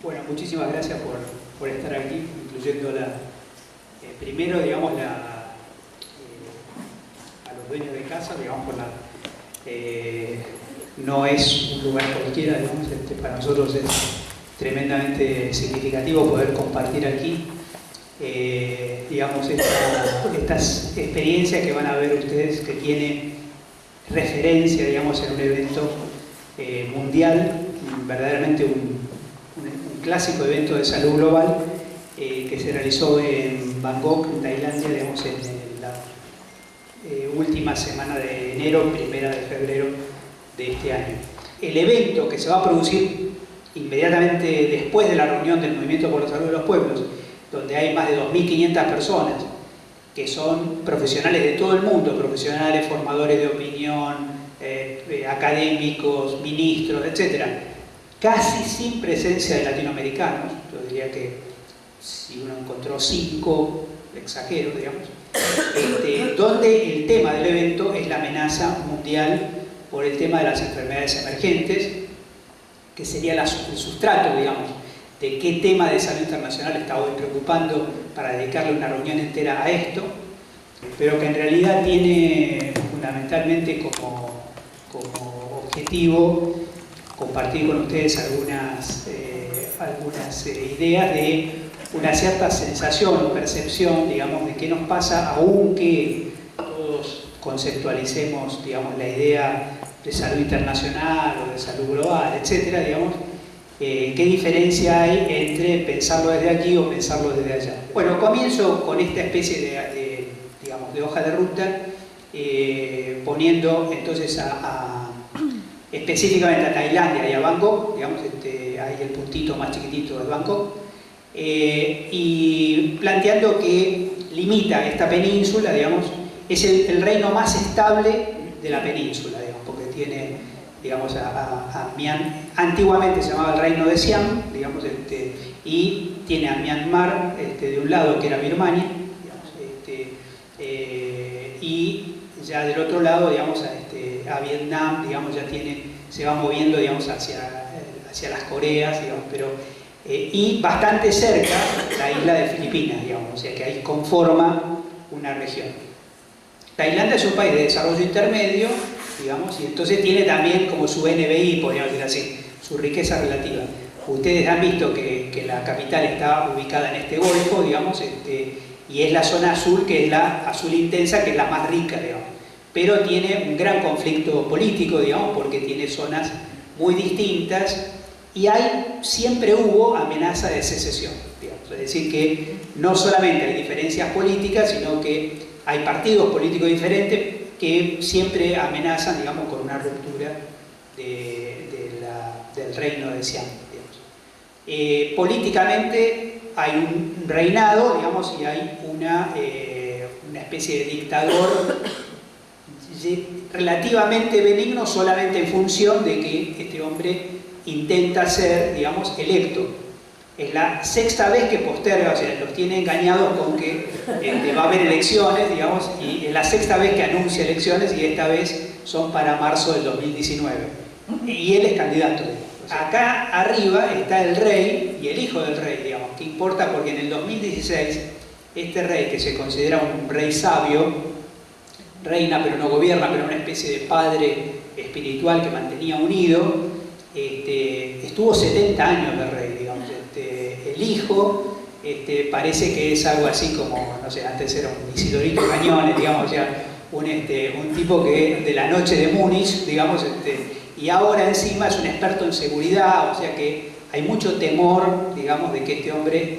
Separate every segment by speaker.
Speaker 1: Bueno, muchísimas gracias por estar aquí, incluyendo primero, digamos, a los dueños de casa, digamos, no es un lugar cualquiera, digamos, para nosotros es tremendamente significativo poder compartir aquí, digamos, estas experiencias que van a ver ustedes, que tiene referencia, digamos, en un evento mundial, verdaderamente un clásico evento de salud global que se realizó en Bangkok, en Tailandia, digamos, en la última semana de enero, primera de febrero de este año. El evento que se va a producir inmediatamente después de la reunión del Movimiento por la Salud de los Pueblos, donde hay más de 2.500 personas que son profesionales de todo el mundo, profesionales, formadores de opinión, académicos, ministros, etc., casi sin presencia de latinoamericanos. Yo diría que si uno encontró 5, exagero, digamos, donde el tema del evento es la amenaza mundial por el tema de las enfermedades emergentes, que sería el sustrato, digamos, de qué tema de salud internacional está hoy preocupando para dedicarle una reunión entera a esto, pero que en realidad tiene fundamentalmente como objetivo compartir con ustedes algunas ideas de una cierta sensación o percepción, digamos, de qué nos pasa, aunque todos conceptualicemos, digamos, la idea de salud internacional o de salud global, etcétera, digamos, qué diferencia hay entre pensarlo desde aquí o pensarlo desde allá. Bueno, comienzo con esta especie digamos, de hoja de ruta, poniendo entonces específicamente a Tailandia y a Bangkok, digamos, ahí el puntito más chiquitito de Bangkok, y planteando que limita esta península, digamos, es el reino más estable de la península, digamos, porque tiene, digamos, a antiguamente se llamaba el reino de Siam, digamos, y tiene a Myanmar de un lado, que era Birmania, digamos, y ya del otro lado, digamos, a Vietnam, digamos, ya se va moviendo, digamos, hacia las Coreas, digamos, pero, y bastante cerca la isla de Filipinas, digamos, o sea que ahí conforma una región. Tailandia es un país de desarrollo intermedio, digamos, y entonces tiene también como su NBI, podríamos decir así, su riqueza relativa. Ustedes han visto que la capital está ubicada en este golfo, digamos, y es la zona azul, que es la azul intensa, que es la más rica, digamos. Pero tiene un gran conflicto político, digamos, porque tiene zonas muy distintas y siempre hubo amenaza de secesión, digamos. Es decir, que no solamente hay diferencias políticas, sino que hay partidos políticos diferentes que siempre amenazan, digamos, con una ruptura del reino de Siam, digamos. Políticamente hay un reinado, digamos, y hay una especie de dictador relativamente benigno, solamente en función de que este hombre intenta ser, digamos, electo. Es la sexta vez que posterga, o sea, los tiene engañados con que va a haber elecciones, digamos, y es la sexta vez que anuncia elecciones, y esta vez son para marzo del 2019. Y él es candidato. O sea, acá arriba está el rey y el hijo del rey, digamos, que importa porque en el 2016 este rey, que se considera un rey sabio, reina pero no gobierna, pero una especie de padre espiritual que mantenía unido, estuvo 70 años de rey, digamos. El hijo parece que es algo así como, no sé, antes era un Isidorito Cañones, digamos, o sea, un tipo que de la noche de Múnich, digamos, y ahora encima es un experto en seguridad, o sea que hay mucho temor, digamos, de que este hombre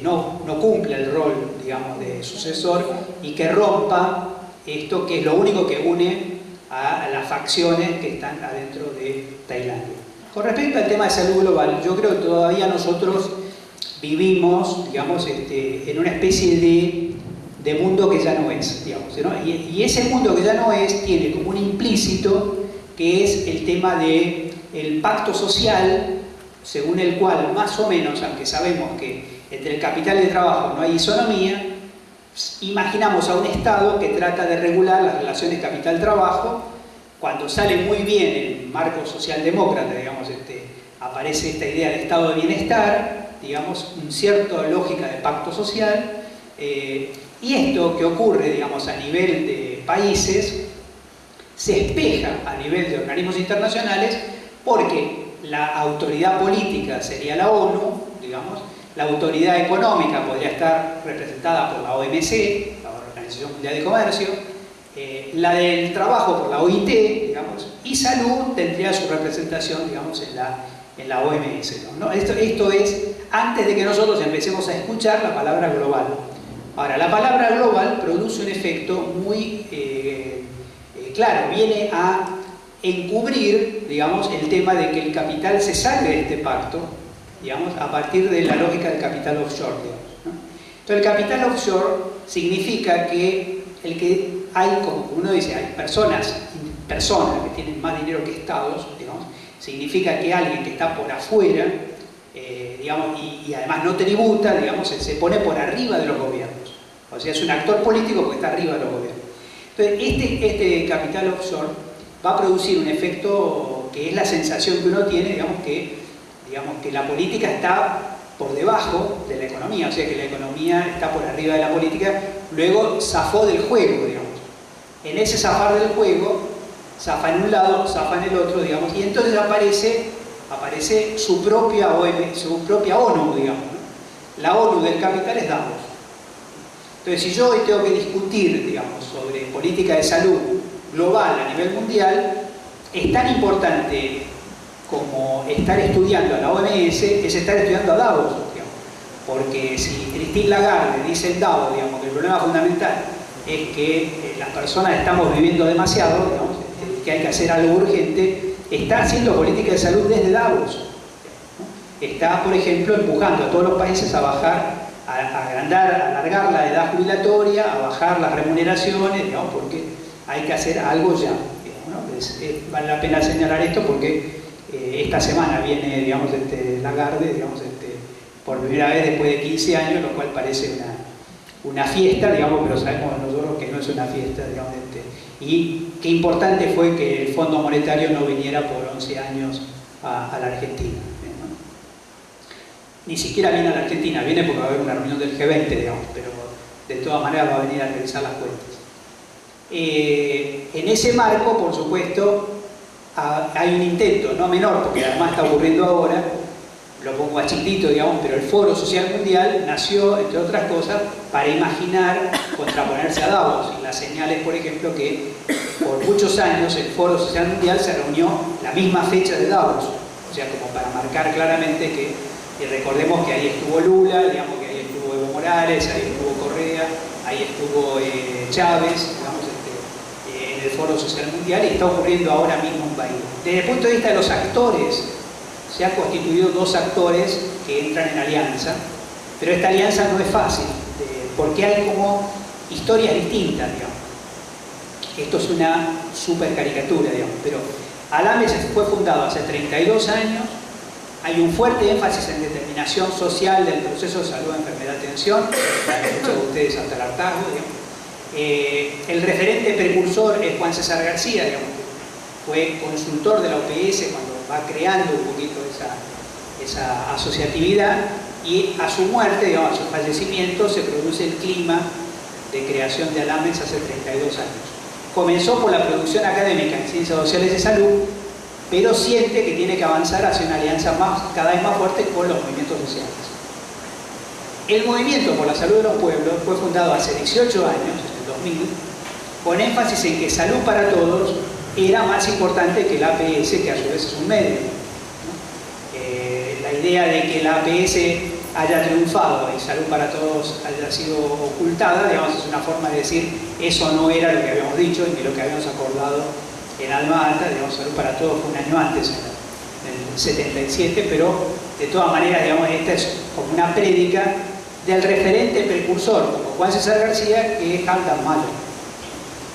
Speaker 1: no cumpla el rol, digamos, de sucesor y que rompa esto, que es lo único que une a las facciones que están adentro de Tailandia. Con respecto al tema de salud global, yo creo que todavía nosotros vivimos, digamos, en una especie de mundo que ya no es, digamos, ¿no? Y ese mundo que ya no es tiene como un implícito que es el tema del pacto social, según el cual, más o menos, aunque sabemos que entre el capital y el trabajo no hay isonomía, imaginamos a un Estado que trata de regular las relaciones capital-trabajo. Cuando sale muy bien el marco socialdemócrata, digamos, aparece esta idea de estado de bienestar, digamos, una cierta lógica de pacto social, y esto que ocurre, digamos, a nivel de países, se espeja a nivel de organismos internacionales porque la autoridad política sería la ONU, digamos, la autoridad económica podría estar representada por la OMC, la Organización Mundial de Comercio, la del trabajo por la OIT, digamos, y salud tendría su representación, digamos, en la OMS, ¿no? Esto es antes de que nosotros empecemos a escuchar la palabra global. Ahora, la palabra global produce un efecto muy claro, viene a encubrir, digamos, el tema de que el capital se sale de este pacto, digamos, a partir de la lógica del capital offshore, digamos, ¿no? Entonces, el capital offshore significa que hay, como uno dice, hay personas que tienen más dinero que estados, digamos, significa que alguien que está por afuera, digamos, y además no tributa, digamos, se pone por arriba de los gobiernos. O sea, es un actor político porque está arriba de los gobiernos. Entonces, este capital offshore va a producir un efecto que es la sensación que uno tiene, digamos, que la política está por debajo de la economía, o sea que la economía está por arriba de la política, luego zafó del juego, digamos. En ese zafar del juego, zafa en un lado, zafa en el otro, digamos, y entonces aparece su propia ONU, digamos, ¿no? La ONU del capital es Davos. Entonces, si yo hoy tengo que discutir, digamos, sobre política de salud global a nivel mundial, es tan importante como estar estudiando a la OMS, es estar estudiando a Davos, digamos. Porque si Christine Lagarde dice en Davos, digamos, que el problema fundamental es que las personas estamos viviendo demasiado, digamos, que hay que hacer algo urgente, está haciendo política de salud desde Davos, ¿no? Está, por ejemplo, empujando a todos los países a bajar, a alargar la edad jubilatoria, a bajar las remuneraciones, digamos, porque hay que hacer algo ya, digamos, ¿no? Vale la pena señalar esto porque esta semana viene, digamos, Lagarde, digamos, por primera vez después de 15 años, lo cual parece una fiesta, digamos, pero sabemos nosotros que no es una fiesta, digamos, y qué importante fue que el Fondo Monetario no viniera por 11 años a la Argentina, ¿no? Ni siquiera viene a la Argentina, viene porque va a haber una reunión del G20, digamos, pero de todas maneras va a venir a revisar las cuentas. En ese marco, por supuesto, hay un intento, no menor, porque además está ocurriendo ahora, lo pongo a chiquitito, digamos, pero el Foro Social Mundial nació, entre otras cosas, para imaginar contraponerse a Davos. Y las señales, por ejemplo, que por muchos años el Foro Social Mundial se reunió la misma fecha de Davos. O sea, como para marcar claramente que, y recordemos que ahí estuvo Lula, digamos que ahí estuvo Evo Morales, ahí estuvo Correa, ahí estuvo Chávez, digamos, en el Foro Social Mundial, y está ocurriendo ahora mismo en Bahía. Desde el punto de vista de los actores, se han constituido dos actores que entran en alianza, pero esta alianza no es fácil, porque hay como historias distintas, digamos. Esto es una super caricatura, digamos, pero ALAMES fue fundado hace 32 años, hay un fuerte énfasis en determinación social del proceso de salud, enfermedad, atención, muchos de ustedes hasta el hartazgo, digamos. El referente precursor es Juan César García, digamos, fue consultor de la OPS cuando va creando un poquito esa asociatividad, y a su muerte, digamos, a su fallecimiento, se produce el clima de creación de ALAMES hace 32 años. Comenzó por la producción académica en ciencias sociales de salud, pero siente que tiene que avanzar hacia una alianza cada vez más fuerte con los movimientos sociales. El Movimiento por la Salud de los Pueblos fue fundado hace 18 años, en el 2000, con énfasis en que salud para todos era más importante que el APS, que a su vez es un medio, ¿no? La idea de que la APS haya triunfado y salud para todos haya sido ocultada, digamos, es una forma de decir eso no era lo que habíamos dicho ni lo que habíamos acordado en Alma Ata, digamos, salud para todos fue un año antes, en el 77, pero de todas maneras, digamos, esta es como una prédica del referente precursor, como Juan César García, que es Haldan Mahler.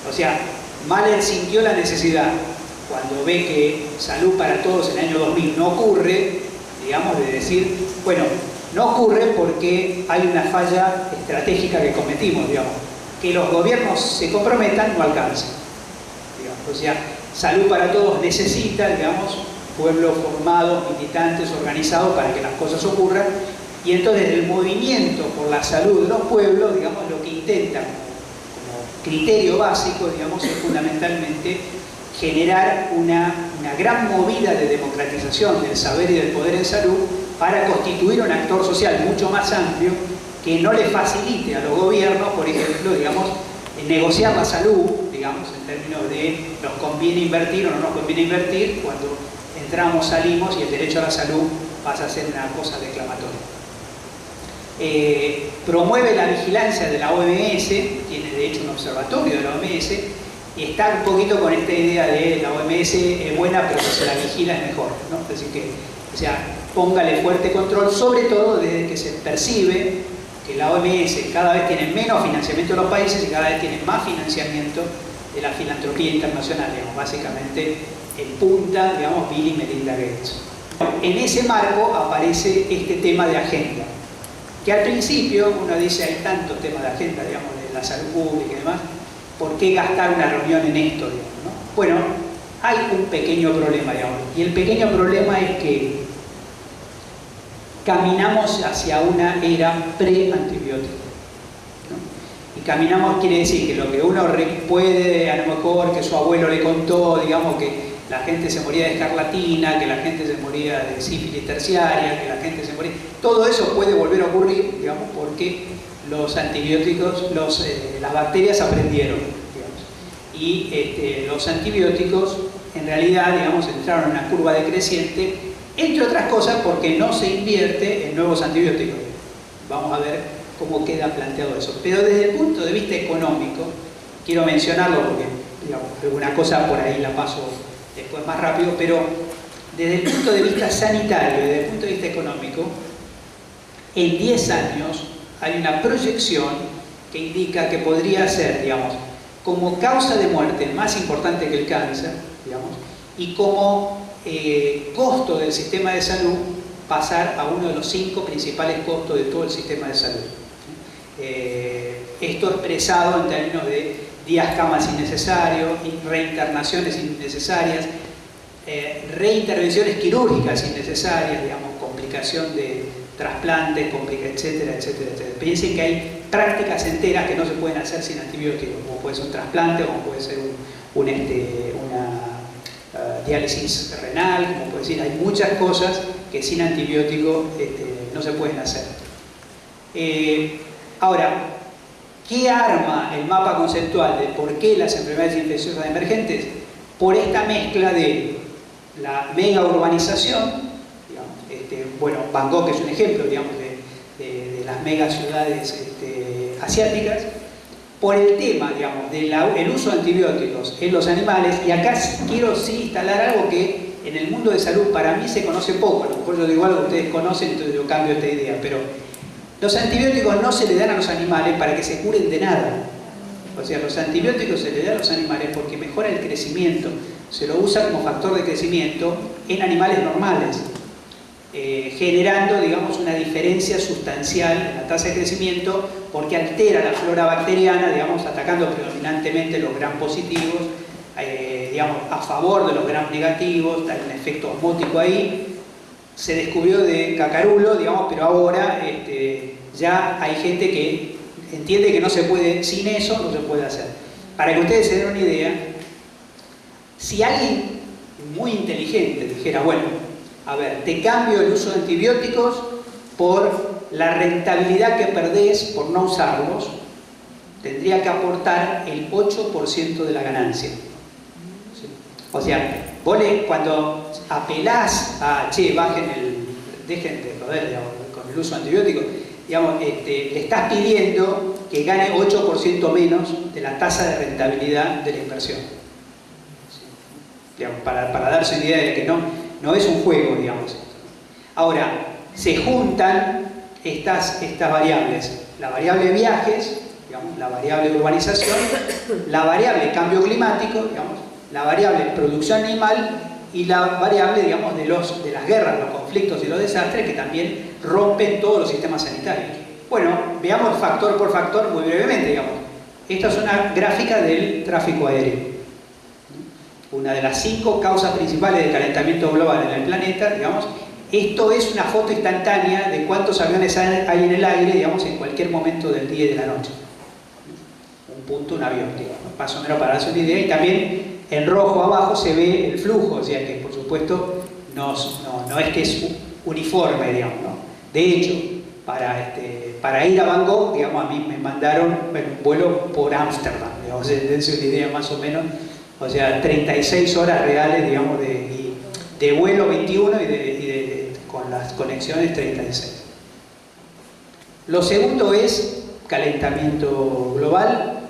Speaker 1: O sea, Mahler sintió la necesidad, cuando ve que salud para todos en el año 2000 no ocurre, digamos, de decir, bueno, no ocurre porque hay una falla estratégica que cometimos, digamos, que los gobiernos se comprometan no alcanza. Digamos. O sea, salud para todos necesita, digamos, pueblos formados, militantes, organizados para que las cosas ocurran. Y entonces el movimiento por la salud de los pueblos, digamos, lo que intenta como criterio básico, digamos, es fundamentalmente generar una gran movida de democratización del saber y del poder en salud para constituir un actor social mucho más amplio que no le facilite a los gobiernos, por ejemplo, digamos, negociar la salud, digamos, en términos de nos conviene invertir o no nos conviene invertir, cuando entramos, salimos y el derecho a la salud pasa a ser una cosa declamatoria. Promueve la vigilancia de la OMS, tiene de hecho un observatorio de la OMS, y está un poquito con esta idea de la OMS es buena, pero si se la vigila es mejor, ¿no? Es decir, que, o sea, póngale fuerte control, sobre todo desde que se percibe que la OMS cada vez tiene menos financiamiento de los países y cada vez tiene más financiamiento de la filantropía internacional, digamos, básicamente en punta, digamos, Bill y Melinda Gates. En ese marco aparece este tema de agenda, que al principio uno dice hay tantos temas de agenda, digamos, de la salud pública y demás, ¿por qué gastar una reunión en esto, digamos, ¿no? Bueno, hay un pequeño problema, digamos, y el pequeño problema es que caminamos hacia una era pre-antibiótico, ¿no? Y caminamos quiere decir que lo que uno puede, a lo mejor, que su abuelo le contó, digamos, que la gente se moría de escarlatina, que la gente se moría de sífilis terciaria, que la gente se moría... Todo eso puede volver a ocurrir, digamos, porque los antibióticos, las bacterias aprendieron, digamos. Y los antibióticos, en realidad, digamos, entraron en una curva decreciente, entre otras cosas porque no se invierte en nuevos antibióticos. Vamos a ver cómo queda planteado eso. Pero desde el punto de vista económico, quiero mencionarlo porque, digamos, alguna cosa por ahí la paso después más rápido, pero desde el punto de vista sanitario y desde el punto de vista económico, en 10 años hay una proyección que indica que podría ser, digamos, como causa de muerte más importante que el cáncer, digamos, y como costo del sistema de salud pasar a uno de los 5 principales costos de todo el sistema de salud. Esto expresado en términos de días camas innecesarios, reinternaciones innecesarias, reintervenciones quirúrgicas innecesarias, digamos, complicación de trasplantes, etcétera, etcétera, etcétera. Piensen que hay prácticas enteras que no se pueden hacer sin antibióticos, como puede ser un trasplante, como puede ser una diálisis renal, como puede decir, hay muchas cosas que sin antibiótico no se pueden hacer. Ahora, ¿qué arma el mapa conceptual de por qué las enfermedades infecciosas emergentes? Por esta mezcla de la mega urbanización, digamos, bueno, Bangkok es un ejemplo, digamos, de las mega ciudades asiáticas, por el tema, digamos, del uso de antibióticos en los animales, y acá quiero sí instalar algo que en el mundo de salud para mí se conoce poco, a lo mejor yo digo algo que ustedes conocen, entonces yo cambio esta idea, pero los antibióticos no se le dan a los animales para que se curen de nada. O sea, los antibióticos se le dan a los animales porque mejora el crecimiento, se lo usa como factor de crecimiento en animales normales, generando, digamos, una diferencia sustancial en la tasa de crecimiento porque altera la flora bacteriana, digamos, atacando predominantemente los gram positivos, digamos, a favor de los gram negativos, hay un efecto osmótico ahí. Se descubrió de cacarulo, digamos, pero ahora ya hay gente que entiende que no se puede, sin eso no se puede hacer. Para que ustedes se den una idea, si alguien muy inteligente dijera, bueno, a ver, te cambio el uso de antibióticos por la rentabilidad que perdés por no usarlos, tendría que aportar el 8% de la ganancia. ¿Sí? O sea, vos cuando apelás a, che, dejen de joder, digamos, con el uso de antibióticos, digamos, le estás pidiendo que gane 8% menos de la tasa de rentabilidad de la inversión. ¿Sí? Digamos, para darse una idea de que no es un juego, digamos. Ahora, se juntan estas variables. La variable viajes, digamos, la variable urbanización, la variable cambio climático, digamos, la variable producción animal y la variable, digamos, de las guerras, los conflictos y los desastres que también rompen todos los sistemas sanitarios. Bueno, veamos factor por factor muy brevemente, digamos. Esta es una gráfica del tráfico aéreo. una de las 5 causas principales de calentamiento global en el planeta, digamos. Esto es una foto instantánea de cuántos aviones hay en el aire, digamos, en cualquier momento del día y de la noche. Un punto, un avión, digamos, más o menos para darse una idea. Y también en rojo abajo se ve el flujo, o sea que por supuesto no es que es uniforme, digamos, ¿no? De hecho, para ir a Van Gogh, digamos, a mí me mandaron un vuelo por Ámsterdam, digamos, dense una idea más o menos, o sea, 36 horas reales, digamos, de vuelo 21 con las conexiones 36. Lo segundo es calentamiento global.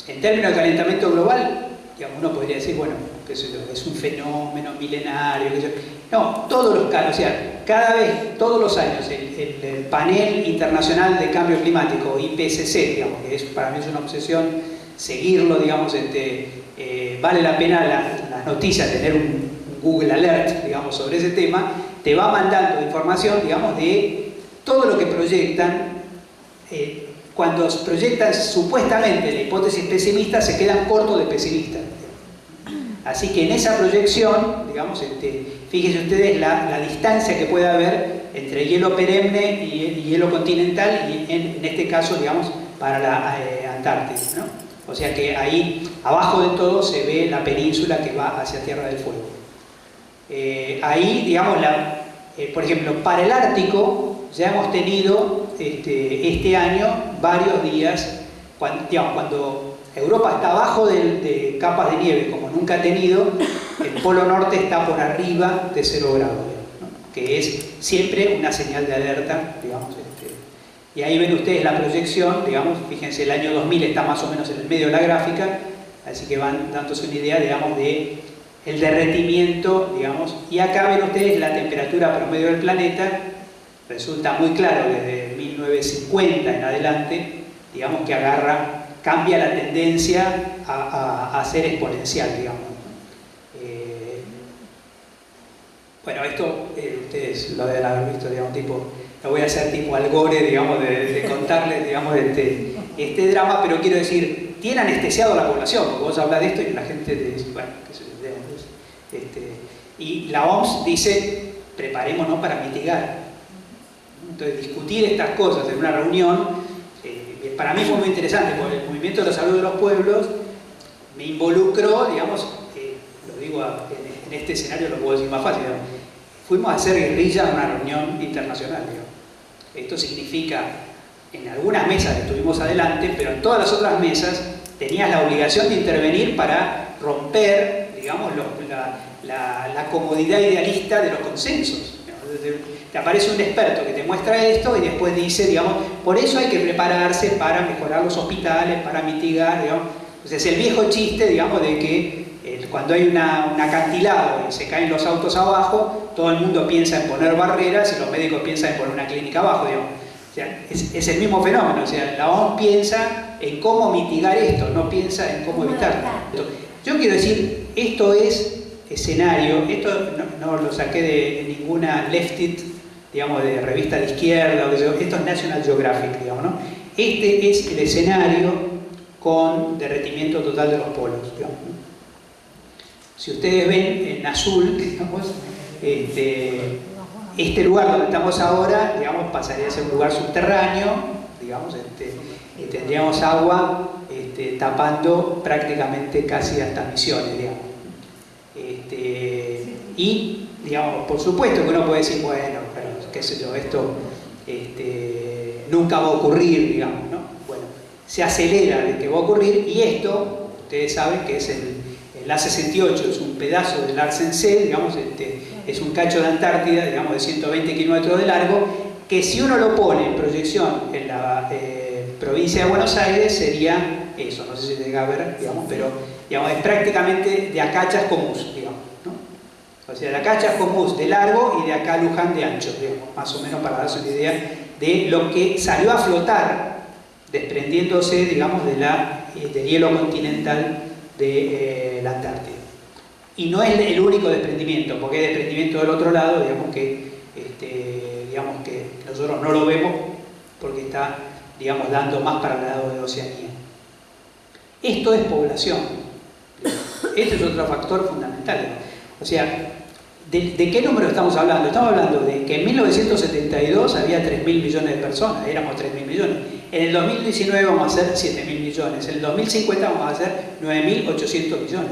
Speaker 1: En términos de calentamiento global, digamos, uno podría decir, bueno, qué sé yo, es un fenómeno milenario, qué sé yo. No, todos los casos, o sea, cada vez, todos los años, el Panel Internacional de Cambio Climático, IPCC, digamos, que para mí es una obsesión seguirlo, digamos, vale la pena las noticias, tener un Google Alert, digamos, sobre ese tema, te va mandando información, digamos, de todo lo que proyectan. Cuando proyectan supuestamente la hipótesis pesimista, se quedan cortos de pesimistas. Así que en esa proyección, digamos, fíjense ustedes la distancia que puede haber entre hielo perenne y hielo continental, y en este caso, digamos, para la Antártida, ¿no? O sea que ahí, abajo de todo, se ve la península que va hacia Tierra del Fuego. Ahí, digamos, por ejemplo, para el Ártico, ya hemos tenido este año varios días, cuando Europa está abajo de capas de nieve como nunca ha tenido, el Polo Norte está por arriba de 0 grados, ¿no? Que es siempre una señal de alerta, digamos. Y ahí ven ustedes la proyección, digamos, fíjense, el año 2000 está más o menos en el medio de la gráfica, así que van dándose una idea, digamos, de el derretimiento, digamos, y acá ven ustedes la temperatura promedio del planeta. Resulta muy claro desde 1950 en adelante, digamos, que cambia la tendencia a ser exponencial, digamos. Bueno, esto ustedes lo deben haber visto, digamos, lo voy a hacer tipo Al Gore, digamos, de contarles, digamos, este drama, pero quiero decir, tiene anestesiado a la población, porque vos hablas de esto y la gente te dice, bueno, qué sé yo, y la OMS dice, preparémonos para mitigar. Entonces, discutir estas cosas en una reunión, para mí fue muy interesante, porque el Movimiento de la Salud de los Pueblos me involucró, digamos, lo digo en este escenario, lo puedo decir más fácil, digamos, fuimos a hacer guerrilla en una reunión internacional, digamos. Esto significa, en algunas mesas estuvimos adelante, pero en todas las otras mesas tenías la obligación de intervenir para romper, digamos, la comodidad idealista de los consensos. Te aparece un experto que te muestra esto y después dice, digamos, por eso hay que prepararse para mejorar los hospitales, para mitigar, digamos. Entonces, el viejo chiste, digamos, de que cuando hay un acantilado y se caen los autos abajo, todo el mundo piensa en poner barreras y los médicos piensan en poner una clínica abajo, digamos. O sea, es el mismo fenómeno, o sea, la OMS piensa en cómo mitigar esto, no piensa en cómo evitarlo. Yo quiero decir, esto es escenario, esto no lo saqué de ninguna left-it, digamos, de revista de izquierda, o esto es National Geographic, digamos, ¿no? Este es el escenario con derretimiento total de los polos, digamos, ¿no? Si ustedes ven en azul, digamos, este lugar donde estamos ahora, digamos, pasaría a ser un lugar subterráneo, digamos, y tendríamos agua tapando prácticamente casi hasta Misiones, digamos. Y, digamos, por supuesto que uno puede decir, bueno, pero qué sé yo, esto nunca va a ocurrir, digamos, ¿no? Bueno, se acelera de que va a ocurrir, y esto, ustedes saben que es el A68, es un pedazo del Larsen C, digamos, es un cacho de Antártida, digamos, de 120 kilómetros de largo, que si uno lo pone en proyección en la provincia de Buenos Aires, sería eso, no sé si llega a ver, digamos, pero digamos, es prácticamente de acá a Chascomús, digamos, ¿no? O sea, de acá a Chascomús de largo y de acá a Luján de ancho, digamos, más o menos para darse una idea de lo que salió a flotar, desprendiéndose, digamos, del hielo continental de la Antártida. Y no es el único desprendimiento, porque hay desprendimiento del otro lado, digamos que nosotros no lo vemos porque está, digamos, dando más para el lado de Oceanía. Esto es población. este es otro factor fundamental. O sea, ¿de qué número estamos hablando? Estamos hablando de que en 1972 había 3.000 millones de personas, éramos 3.000 millones. En el 2019 vamos a ser 7.000 millones. En el 2050 vamos a ser 9.800 millones.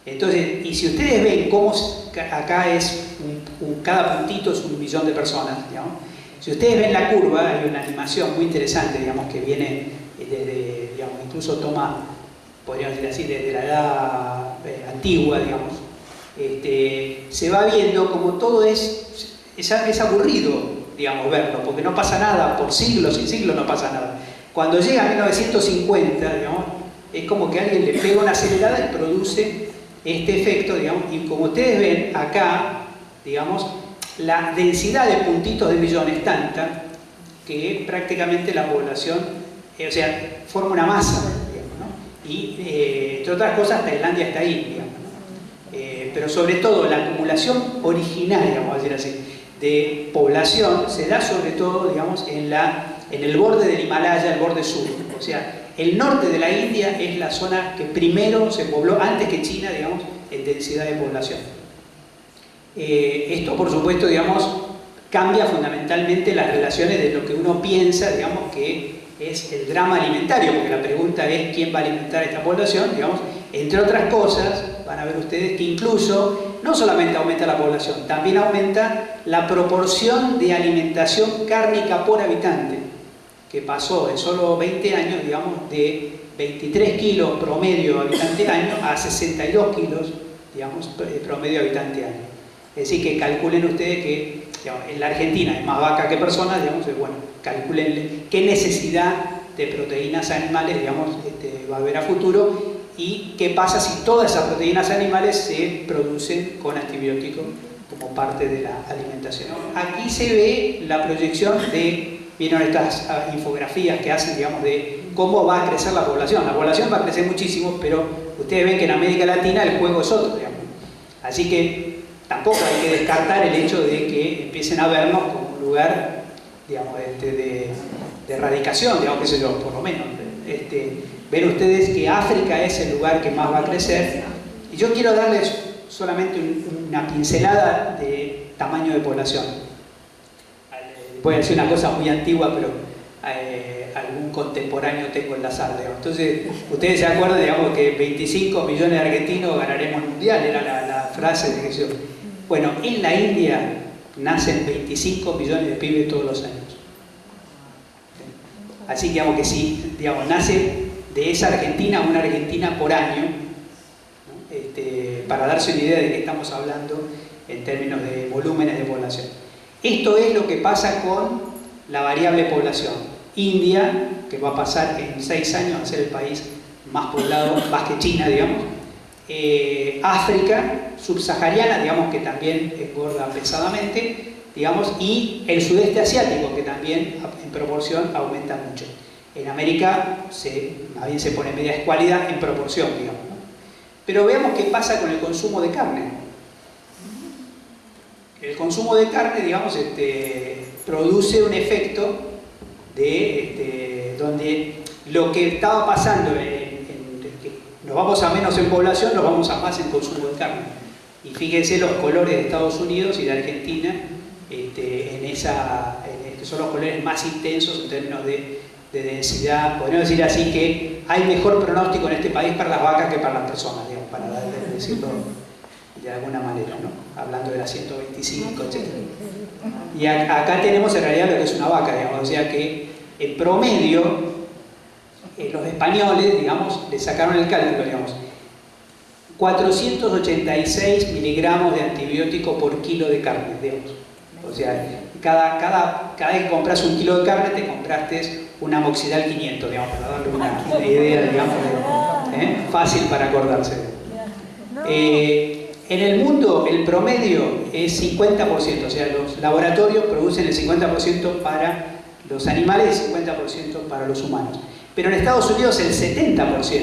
Speaker 1: Entonces, y si ustedes ven cómo acá es cada puntito es 1 millón de personas, digamos. Si ustedes ven la curva, hay una animación muy interesante, digamos, que viene desde, digamos, incluso toma, podríamos decir así, desde la edad antigua, digamos. Se va viendo como todo es aburrido, digamos, verlo, porque no pasa nada, por siglos y siglos no pasa nada. Cuando llega a 1950, digamos, es como que alguien le pega una acelerada y produce este efecto, digamos, y como ustedes ven acá, digamos, la densidad de puntitos de millón es tanta que prácticamente la población, o sea, forma una masa, digamos, ¿no? Y entre otras cosas Tailandia está ahí, digamos, ¿no? Pero sobre todo la acumulación originaria, vamos a decir así, de población se da sobre todo, digamos, en el borde del Himalaya, el borde sur. O sea, el norte de la India es la zona que primero se pobló, antes que China, digamos, en densidad de población. Esto, por supuesto, digamos, cambia fundamentalmente las relaciones de lo que uno piensa, digamos, que es el drama alimentario, porque la pregunta es quién va a alimentar a esta población, digamos. Entre otras cosas, van a ver ustedes que incluso no solamente aumenta la población, también aumenta la proporción de alimentación cárnica por habitante, que pasó en solo 20 años, digamos, de 23 kilos promedio habitante año a 62 kilos, digamos, promedio habitante año. Es decir, que calculen ustedes que, digamos, en la Argentina hay más vaca que personas, digamos, bueno, calculen qué necesidad de proteínas animales, digamos, va a haber a futuro y qué pasa si todas esas proteínas animales se producen con antibióticos como parte de la alimentación. Aquí se ve la proyección de, vieron estas infografías que hacen, digamos, de cómo va a crecer la población. La población va a crecer muchísimo, pero ustedes ven que en América Latina el juego es otro, digamos. Así que tampoco hay que descartar el hecho de que empiecen a vernos como un lugar, digamos, de erradicación, digamos, qué sé yo, por lo menos. Ven ustedes que África es el lugar que más va a crecer. Y yo quiero darles solamente una pincelada de tamaño de población. Voy a decir una cosa muy antigua, pero algún contemporáneo tengo en la sala, digamos. Entonces, ustedes se acuerdan, digamos, que 25 millones de argentinos ganaremos el mundial, era la frase de eso. Bueno, en la India nacen 25 millones de pibes todos los años. Así que, digamos, que sí, digamos, nace de esa Argentina una Argentina por año, ¿no? Para darse una idea de qué estamos hablando en términos de volúmenes de población. Esto es lo que pasa con la variable población. India, que va a pasar en 6 años a ser el país más poblado, más que China, digamos. África subsahariana, digamos, que también engorda pesadamente, digamos, y el sudeste asiático, que también en proporción aumenta mucho. En América bien se pone media escuálida en proporción, digamos, ¿no? Pero veamos qué pasa con el consumo de carne. El consumo de carne, digamos, produce un efecto de donde lo que estaba pasando nos vamos a menos en población, nos vamos a más en consumo de carne. Y fíjense los colores de Estados Unidos y de Argentina, son los colores más intensos en términos de densidad. Podríamos decir así que hay mejor pronóstico en este país para las vacas que para las personas, digamos, para decirlo de alguna manera, ¿no? Hablando de las 125, etc. Y acá tenemos en realidad lo que es una vaca, digamos, o sea que en promedio los españoles, digamos, le sacaron el cálculo, digamos, 486 miligramos de antibiótico por kilo de carne, digamos. O sea, cada vez que compras un kilo de carne, te compraste un amoxidal 500, digamos, para darle una idea, digamos, fácil para acordarse. En el mundo, el promedio es 50%, o sea, los laboratorios producen el 50% para los animales y el 50% para los humanos. Pero en Estados Unidos el 70%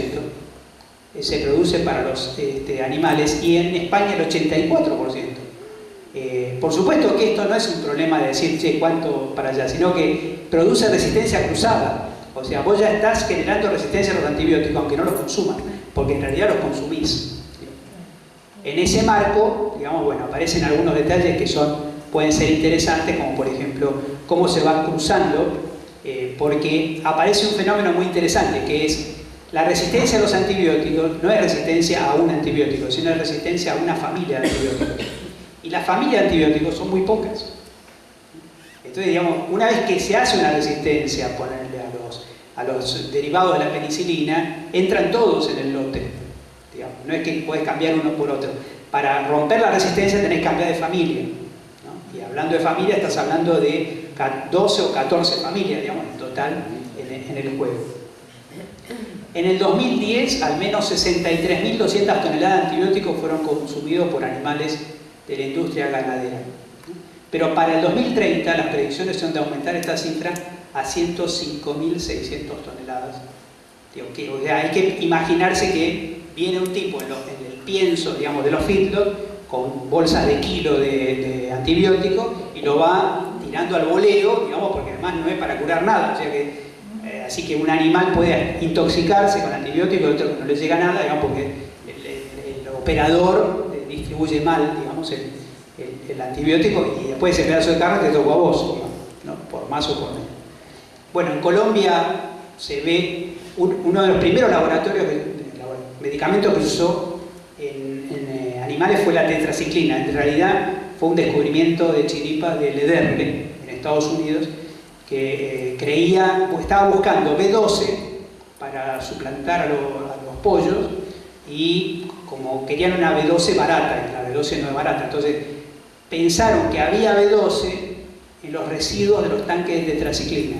Speaker 1: se produce para los animales y en España el 84%. Por supuesto que esto no es un problema de decir, che, cuánto para allá, sino que produce resistencia cruzada. O sea, vos ya estás generando resistencia a los antibióticos, aunque no los consuman. porque en realidad los consumís. En ese marco, digamos, bueno, aparecen algunos detalles que pueden ser interesantes, como por ejemplo, cómo se van cruzando, porque aparece un fenómeno muy interesante, que es la resistencia a los antibióticos. No es resistencia a un antibiótico, sino es resistencia a una familia de antibióticos. Y las familias de antibióticos son muy pocas. Entonces, digamos, una vez que se hace una resistencia, ponerle a los derivados de la penicilina, entran todos en el lote. Digamos. No es que puedes cambiar uno por otro. Para romper la resistencia tenés que cambiar de familia, ¿no? Y hablando de familia, estás hablando de 12 o 14 familias, digamos, en total en el juego. En el 2010, al menos 63.200 toneladas de antibióticos fueron consumidos por animales de la industria ganadera. Pero para el 2030 las predicciones son de aumentar esta cifra a 105.600 toneladas. O sea, hay que imaginarse que viene un tipo en el pienso, digamos, de los feedlot con bolsas de kilo de antibiótico y lo va tirando al voleo, digamos, porque además no es para curar nada. O sea que, así que un animal puede intoxicarse con antibióticos, otro que no le llega nada, digamos, porque el operador distribuye mal, digamos, el antibiótico, y después ese pedazo de carne te tocó a vos, digamos, ¿no? Por más o por menos. Bueno, en Colombia se ve uno de los primeros laboratorios medicamentos que se usó en animales fue la tetraciclina. En realidad fue un descubrimiento de chiripa de Lederle en Estados Unidos, que estaba buscando B12 para suplantar a los pollos, y como querían una B12 barata, y la B12 no es barata, entonces pensaron que había B12 en los residuos de los tanques de tetraciclina.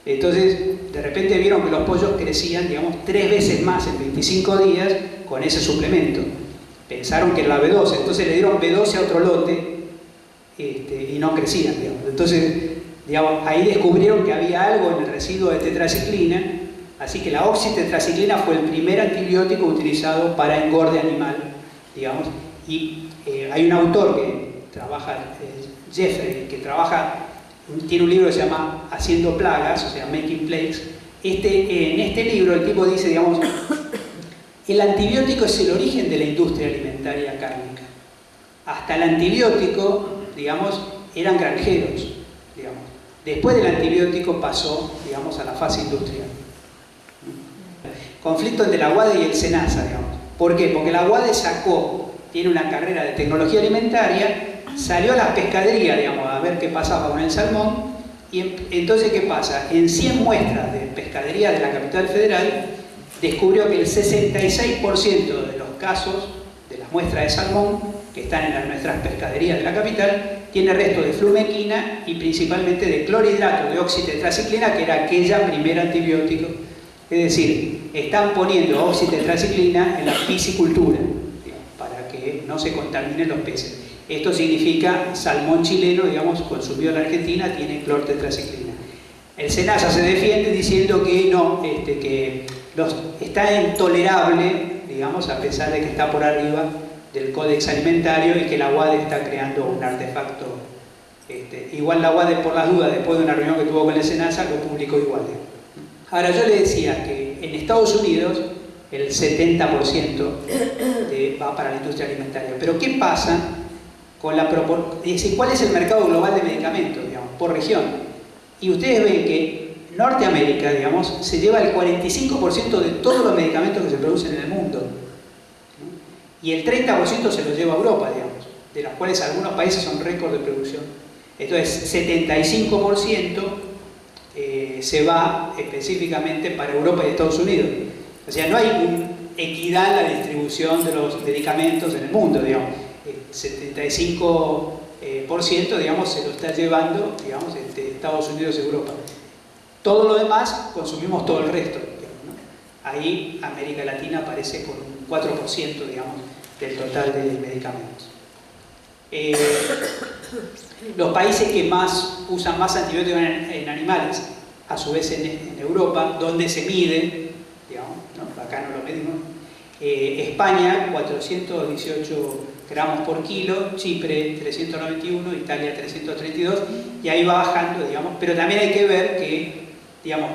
Speaker 1: Entonces, de repente vieron que los pollos crecían, digamos, 3 veces más en 25 días con ese suplemento. Pensaron que era la B12, entonces le dieron B12 a otro lote y no crecían, digamos. Entonces, digamos, ahí descubrieron que había algo en el residuo de tetraciclina, así que la oxitetraciclina fue el primer antibiótico utilizado para engorde animal, digamos. Y hay un autor que trabaja, Jeffrey, que tiene un libro que se llama Haciendo Plagas, o sea, Making Plagues. En este libro el tipo dice, digamos, el antibiótico es el origen de la industria alimentaria cárnica. Hasta el antibiótico, digamos, eran granjeros, digamos. Después del antibiótico pasó, digamos, a la fase industrial. Conflicto entre la UADE y el SENASA, digamos. ¿Por qué? Porque la UADE tiene una carrera de tecnología alimentaria, salió a las pescaderías, digamos, a ver qué pasaba con el salmón, y entonces, ¿qué pasa? En 100 muestras de pescadería de la capital federal, descubrió que el 66% de los casos de las muestras de salmón que están en nuestras pescaderías de la capital tiene resto de flumequina y principalmente de clorhidrato de oxitetraciclina, que era aquella primera antibiótico. Es decir, están poniendo oxitetraciclina en la piscicultura, digamos, para que no se contaminen los peces. Esto significa salmón chileno, digamos, consumido en la Argentina, tiene clortetraciclina. El SENASA se defiende diciendo que no, que está intolerable, digamos, a pesar de que está por arriba del Códex Alimentario, y que la UADE está creando un artefacto. Igual la UADE, por las dudas, después de una reunión que tuvo con el SENASA, lo publicó igual. Ahora, yo le decía que en Estados Unidos el 70% va para la industria alimentaria. Pero ¿qué pasa con la proporción? Es decir, ¿cuál es el mercado global de medicamentos, digamos, por región? Y ustedes ven que Norteamérica, digamos, se lleva el 45% de todos los medicamentos que se producen en el mundo, ¿no? Y el 30% se lo lleva a Europa, digamos, de los cuales algunos países son récord de producción. Entonces, 75% se va específicamente para Europa y Estados Unidos. O sea, no hay una equidad en la distribución de los medicamentos en el mundo, digamos. El 75%, digamos, se lo está llevando, digamos, Estados Unidos y Europa. Todo lo demás consumimos todo el resto, digamos, ¿no? Ahí América Latina aparece con un 4%, digamos, del total de medicamentos. Los países que usan más antibióticos en animales, a su vez en Europa, donde se mide, digamos, ¿no? Acá no lo medimos, España 418 gramos por kilo, Chipre 391, Italia 332, y ahí va bajando, digamos, pero también hay que ver que, digamos,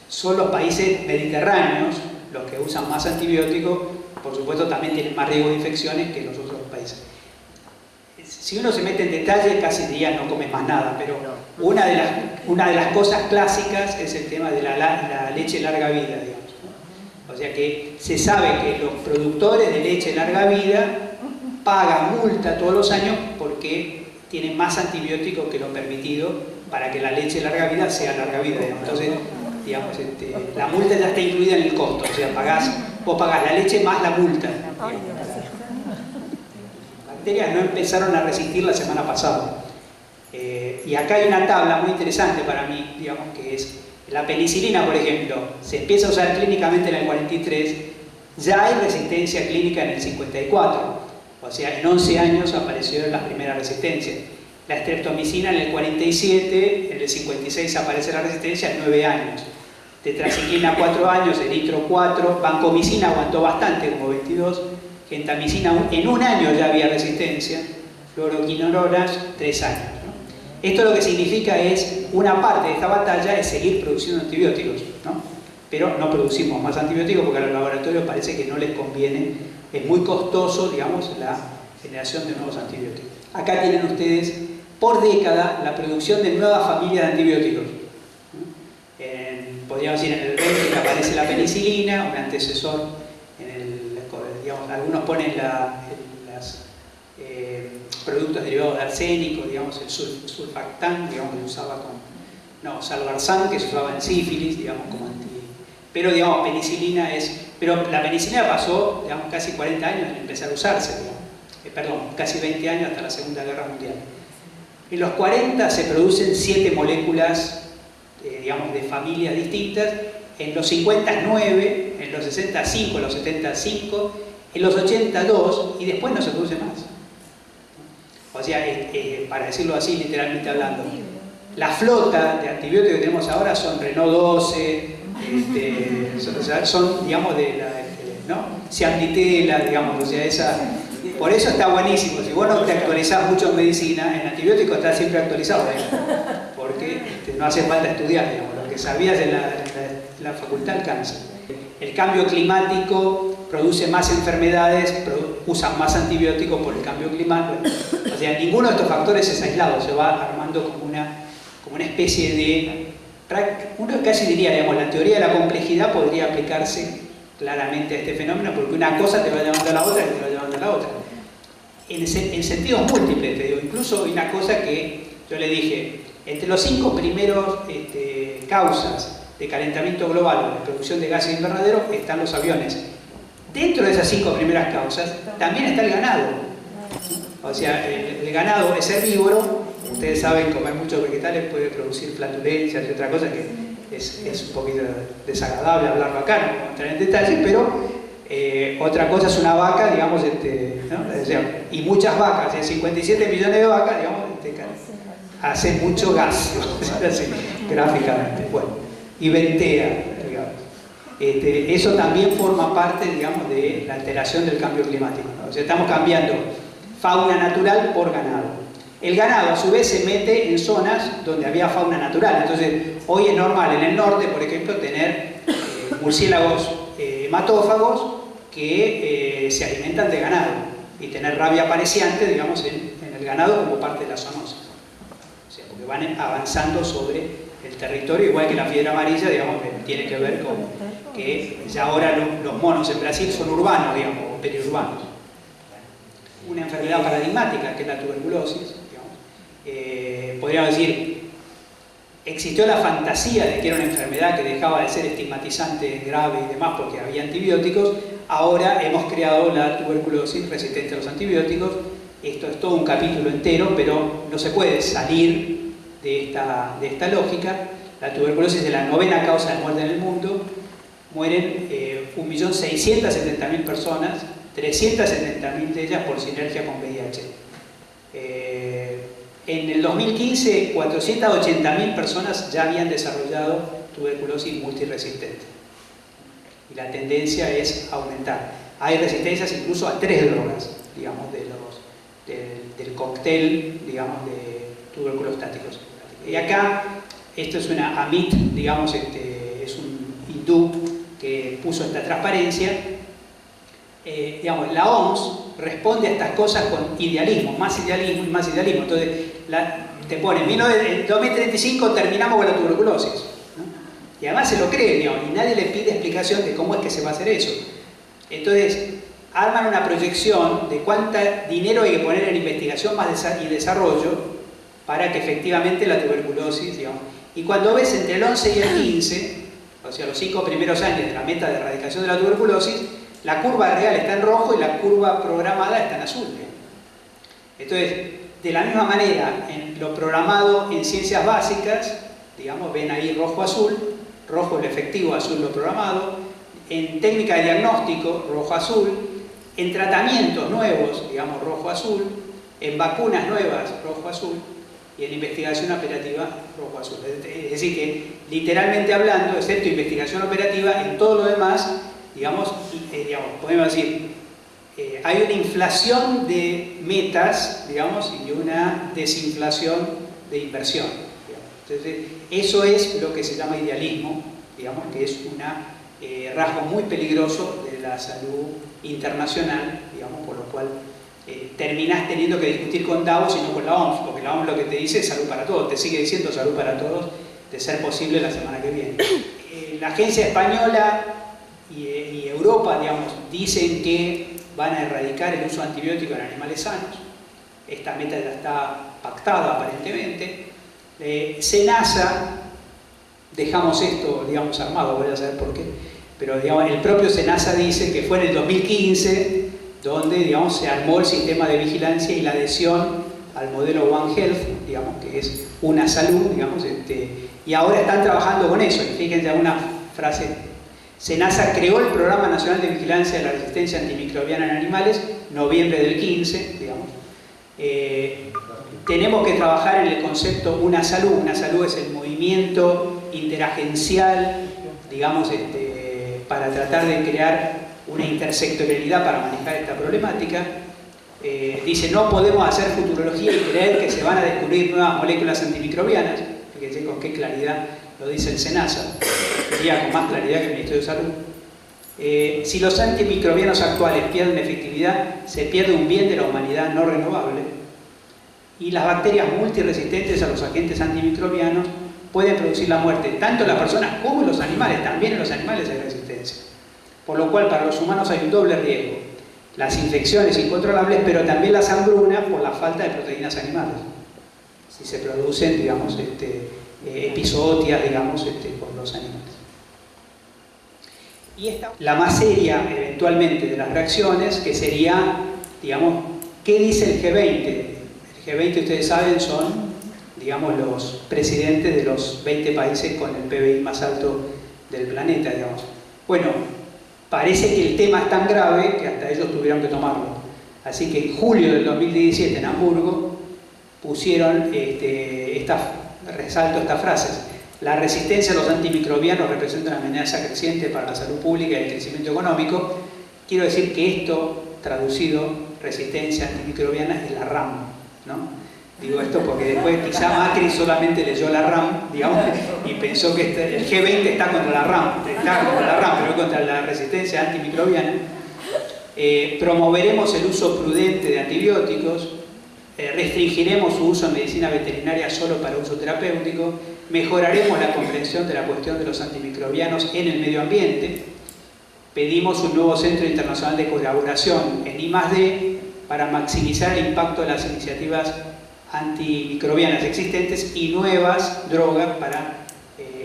Speaker 1: son los países mediterráneos los que usan más antibióticos, por supuesto, también tienen más riesgo de infecciones que los otros países. Si uno se mete en detalle, casi diría no comes más nada, pero una de las cosas clásicas es el tema de la leche larga vida, digamos. O sea que se sabe que los productores de leche larga vida pagan multa todos los años porque tienen más antibióticos que lo permitido para que la leche larga vida sea larga vida, digamos. Entonces, digamos, la multa ya está incluida en el costo, o sea, vos pagás la leche más la multa. Las bacterias no empezaron a resistir la semana pasada. Y acá hay una tabla muy interesante para mí, digamos, que es la penicilina, por ejemplo, se empieza a usar clínicamente en el 43, ya hay resistencia clínica en el 54, o sea, en 11 años aparecieron las primeras resistencias. La streptomicina en el 47, en el 56 aparece la resistencia en 9 años. Tetraciclina 4 años, eritro 4, vancomicina aguantó bastante, como 22, gentamicina en 1 año ya había resistencia, fluoroquinolonas 3 años. Esto lo que significa es, una parte de esta batalla es seguir produciendo antibióticos, ¿no? Pero no producimos más antibióticos porque a los laboratorios parece que no les conviene, es muy costoso, digamos, la generación de nuevos antibióticos. Acá tienen ustedes, por década, la producción de nuevas familias de antibióticos. Podríamos decir, en el 20 aparece la penicilina, un antecesor, digamos, algunos ponen productos derivados de arsénico, digamos, el surfactán, digamos, que se usaba salvarsan, que se usaba en sífilis, digamos, como pero, digamos, penicilina pero la penicilina pasó, digamos, casi 40 años en empezar a usarse, digamos, casi 20 años hasta la Segunda Guerra Mundial. En los 40 se producen 7 moléculas, digamos, de familias distintas, en los 50 9, en los 60 5, en los 70 5, en los 80 2, y después no se produce más. O sea, para decirlo así, literalmente hablando, la flota de antibióticos que tenemos ahora son Renault 12, son, digamos, ¿no? Cianditela, digamos, o sea, por eso está buenísimo. Si vos no te actualizás mucho en medicina, en antibióticos estás siempre actualizado, porque no hace falta estudiar, digamos, lo que sabías en la facultad alcanza. El cambio climático produce más enfermedades, usan más antibióticos por el cambio climático. O sea, ninguno de estos factores es aislado, se va armando como una especie de... Uno casi diría, digamos, la teoría de la complejidad podría aplicarse claramente a este fenómeno, porque una cosa te va llevando a la otra y te va llevando a la otra. En sentidos múltiples, te digo. Incluso hay una cosa que yo le dije, entre los 5 primeros causas de calentamiento global o de producción de gases invernadero están los aviones. Dentro de esas 5 primeras causas también está el ganado. O sea, el ganado es herbívoro, ustedes saben, comer muchos vegetales puede producir flatulencias y otra cosa que es un poquito desagradable hablarlo acá, no vamos a entrar en detalles, pero otra cosa es una vaca, digamos, ¿no? O sea, y muchas vacas, 57 millones de vacas, digamos, hacen mucho gas, así, gráficamente, bueno, y ventea, digamos. Eso también forma parte, digamos, de la alteración del cambio climático, ¿no? O sea, estamos cambiando fauna natural por ganado. El ganado, a su vez, se mete en zonas donde había fauna natural. Entonces, hoy es normal en el norte, por ejemplo, tener murciélagos hematófagos que se alimentan de ganado y tener rabia apareciente, digamos, en el ganado como parte de la zoonosis. O sea, porque van avanzando sobre el territorio, igual que la fiebre amarilla, digamos, tiene que ver con que ya ahora los monos en Brasil son urbanos, digamos, o periurbanos. Una enfermedad paradigmática que es la tuberculosis, digamos. Podríamos decir, existió la fantasía de que era una enfermedad que dejaba de ser estigmatizante, grave y demás porque había antibióticos. Ahora hemos creado la tuberculosis resistente a los antibióticos. Esto es todo un capítulo entero, pero no se puede salir de esta lógica. La tuberculosis es la 9ª causa de muerte en el mundo. Mueren 1.670.000 personas, 370.000 de ellas por sinergia con VIH. En el 2015, 480.000 personas ya habían desarrollado tuberculosis multiresistente. Y la tendencia es aumentar. Hay resistencias incluso a 3 drogas, digamos, del cóctel, digamos, de tuberculostáticos. Y acá, esto es una amit, digamos, es un hindú que puso esta transparencia, digamos, la OMS responde a estas cosas con idealismo, más idealismo y más idealismo. Entonces, te ponen, en 2035 terminamos con la tuberculosis, ¿no? Y además se lo cree, digamos, y nadie le pide explicación de cómo es que se va a hacer eso. Entonces, arman una proyección de cuánto dinero hay que poner en investigación y desarrollo para que efectivamente la tuberculosis, digamos. Y cuando ves entre el 11 y el 15, o sea, los 5 primeros años de la meta de erradicación de la tuberculosis, la curva real está en rojo y la curva programada está en azul. Entonces, de la misma manera, en lo programado en ciencias básicas, digamos, ven ahí rojo-azul, rojo el efectivo, azul lo programado, en técnica de diagnóstico, rojo-azul, en tratamientos nuevos, digamos, rojo-azul, en vacunas nuevas, rojo-azul, y en investigación operativa, rojo-azul. Es decir que, literalmente hablando, excepto investigación operativa, en todo lo demás, digamos, podemos decir, hay una inflación de metas, digamos, y una desinflación de inversión. Entonces, eso es lo que se llama idealismo, digamos, que es un rasgo muy peligroso de la salud internacional, digamos, por lo cual terminás teniendo que discutir con Davos y no con la OMS, porque la OMS lo que te dice es salud para todos, te sigue diciendo salud para todos, de ser posible la semana que viene. La agencia española y Europa, digamos, dicen que van a erradicar el uso de antibióticos en animales sanos. Esta meta ya está pactada aparentemente. SENASA, dejamos esto, digamos, armado, voy a saber por qué, pero digamos, el propio SENASA dice que fue en el 2015 donde, digamos, se armó el sistema de vigilancia y la adhesión al modelo One Health, digamos, que es una salud, digamos, y ahora están trabajando con eso. Y fíjense una frase: SENASA creó el Programa Nacional de Vigilancia de la Resistencia Antimicrobiana en Animales, noviembre del 15, digamos. Tenemos que trabajar en el concepto una salud. Una salud es el movimiento interagencial, digamos, para tratar de crear una intersectorialidad para manejar esta problemática. Dice, no podemos hacer futurología y creer que se van a descubrir nuevas moléculas antimicrobianas. Fíjense con qué claridad lo dice el SENASA, diría con más claridad que el Ministerio de Salud. Si los antimicrobianos actuales pierden efectividad, se pierde un bien de la humanidad no renovable, y las bacterias multiresistentes a los agentes antimicrobianos pueden producir la muerte tanto en las personas como en los animales. También en los animales hay resistencia, por lo cual para los humanos hay un doble riesgo: las infecciones incontrolables, pero también las hambrunas por la falta de proteínas animales, si se producen, digamos, epizootias, digamos, por los animales. Y esta, la más seria, eventualmente, de las reacciones, que sería, digamos, ¿qué dice el G20? El G20, ustedes saben, son, digamos, los presidentes de los 20 países con el PBI más alto del planeta, digamos. Bueno, parece que el tema es tan grave que hasta ellos tuvieron que tomarlo. Así que en julio del 2017 en Hamburgo pusieron, resalto estas frases: la resistencia a los antimicrobianos representa una amenaza creciente para la salud pública y el crecimiento económico. Quiero decir que esto, traducido, resistencia antimicrobiana, es la RAM, ¿no? Digo esto porque después quizá Macri solamente leyó la RAM, digamos, y pensó que el G20 está contra la RAM, pero contra la resistencia antimicrobiana. Promoveremos el uso prudente de antibióticos, restringiremos su uso en medicina veterinaria solo para uso terapéutico, mejoraremos la comprensión de la cuestión de los antimicrobianos en el medio ambiente, pedimos un nuevo centro internacional de colaboración en I+D para maximizar el impacto de las iniciativas antimicrobianas existentes y nuevas drogas para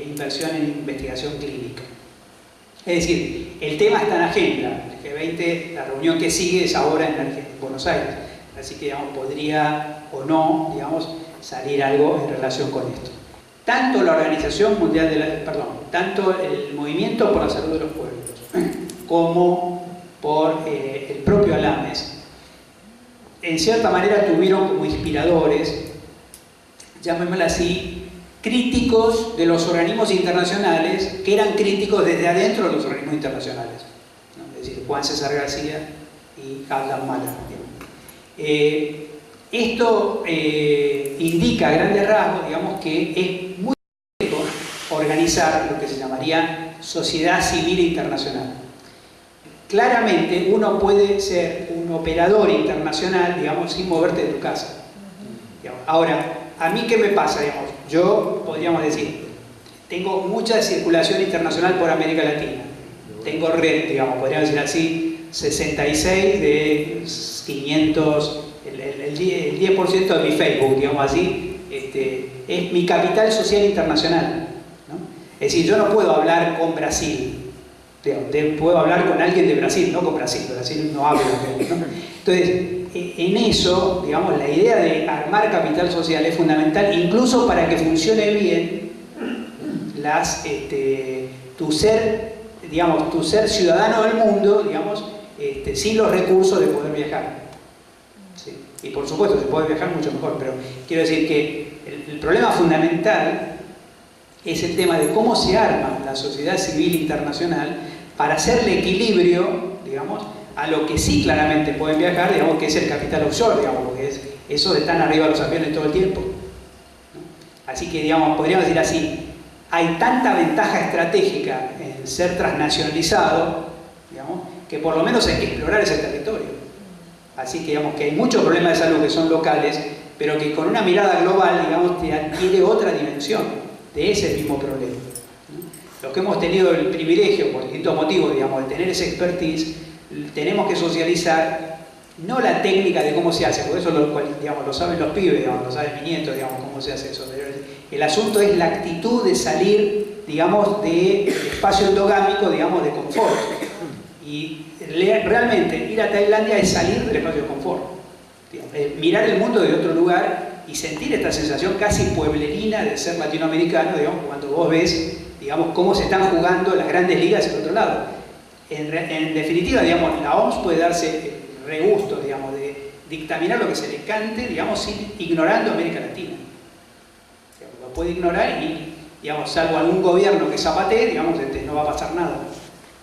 Speaker 1: inversión en investigación clínica. Es decir, el tema está en agenda. El G20, la reunión que sigue es ahora en Buenos Aires, así que, digamos, podría o no, digamos, salir algo en relación con esto. Tanto la Organización Mundial de la, tanto el Movimiento por la Salud de los Pueblos como por el propio ALAMES, en cierta manera tuvieron como inspiradores, llamémoslo así, críticos de los organismos internacionales que eran críticos desde adentro de los organismos internacionales, ¿no? Es decir, Juan César García y Haldan Mahler. Esto indica a grandes rasgos, digamos, que es muy complejo organizar lo que se llamaría sociedad civil internacional. Claramente uno puede ser un operador internacional, digamos, sin moverte de tu casa. Ahora, ¿a mí qué me pasa? Digamos, yo, podríamos decir, tengo mucha circulación internacional por América Latina. Tengo red, digamos, podríamos decir así, 66 de 500, el 10% de mi Facebook, digamos así, es mi capital social internacional, ¿no? Es decir, yo no puedo hablar con Brasil, puedo hablar con alguien de Brasil, no con Brasil no hablo, ¿no? Entonces, en eso, digamos, la idea de armar capital social es fundamental, incluso para que funcione bien tu ser ciudadano del mundo, digamos, sin los recursos de poder viajar. ¿Sí? Y por supuesto, se puede viajar mucho mejor, pero quiero decir que el problema fundamental es el tema de cómo se arma la sociedad civil internacional para hacerle equilibrio, digamos, a lo que sí claramente pueden viajar, digamos, que es el capital offshore, digamos, porque es eso de estar arriba de los aviones todo el tiempo, ¿no? Así que, digamos, podríamos decir así, hay tanta ventaja estratégica en ser transnacionalizado, digamos, que por lo menos hay que explorar ese territorio. Así que, digamos, que hay muchos problemas de salud que son locales, pero que con una mirada global, digamos, te adquiere otra dimensión de ese mismo problema, ¿no? Los que hemos tenido el privilegio, por distintos motivos, digamos, de tener esa expertise, tenemos que socializar, no la técnica de cómo se hace, porque eso digamos, lo saben los pibes, digamos, lo saben mi nieto, digamos, cómo se hace eso. El asunto es la actitud de salir, digamos, del espacio endogámico, digamos, de confort. Y realmente ir a Tailandia es salir del espacio de confort. Mirar el mundo de otro lugar y sentir esta sensación casi pueblerina de ser latinoamericano, digamos, cuando vos ves, digamos, cómo se están jugando las grandes ligas en otro lado. En definitiva, digamos, la OMS puede darse el regusto, digamos, de dictaminar lo que se le cante, digamos, ignorando América Latina. Digamos, lo puede ignorar y, digamos, salvo algún gobierno que zapatee, digamos, no va a pasar nada.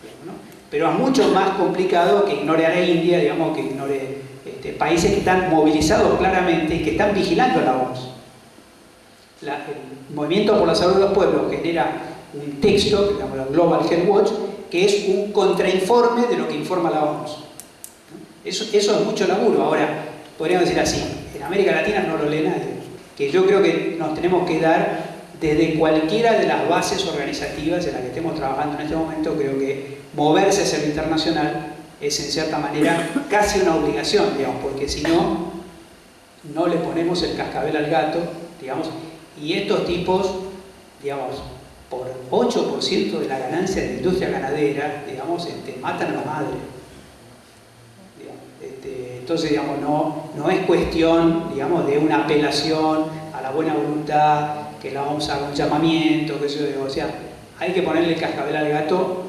Speaker 1: Digamos, ¿no? Pero es mucho más complicado que ignore a la India, digamos, que ignore países que están movilizados claramente y que están vigilando a la OMS. El Movimiento por la Salud de los Pueblos genera un texto, que se llama Global Health Watch, que es un contrainforme de lo que informa la OMS. Eso es mucho laburo. Ahora, podríamos decir así, en América Latina no lo lee nadie, que yo creo que nos tenemos que dar desde cualquiera de las bases organizativas en las que estemos trabajando en este momento. Creo que moverse hacia lo internacional es en cierta manera casi una obligación, digamos, porque si no, no le ponemos el cascabel al gato, digamos, y estos tipos, digamos, por 8% de la ganancia de la industria ganadera, digamos, matan a la madre. Entonces, digamos, no es cuestión, digamos, de una apelación a la buena voluntad, que la OMS haga un llamamiento, que eso, o sea, hay que ponerle el cascabel al gato,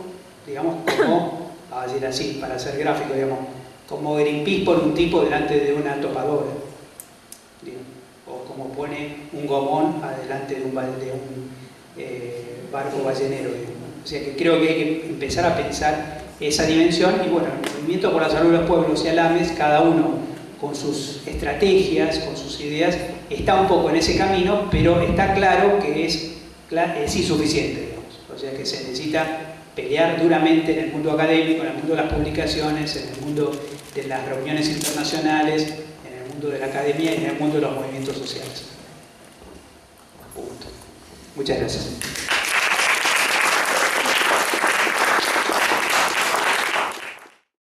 Speaker 1: digamos, como, a decir así, para ser gráfico, digamos, como Greenpeace pone un tipo delante de una topadora, digamos, o como pone un gomón adelante de un barco ballenero, digamos. O sea que creo que hay que empezar a pensar esa dimensión y bueno, el Movimiento por la Salud de los Pueblos y ALAMES, cada uno con sus estrategias, con sus ideas, está un poco en ese camino, pero está claro que es insuficiente, digamos. O sea que se necesita pelear duramente en el mundo académico, en el mundo de las publicaciones, en el mundo de las reuniones internacionales, en el mundo de la academia y en el mundo de los movimientos sociales. Punto. Muchas gracias.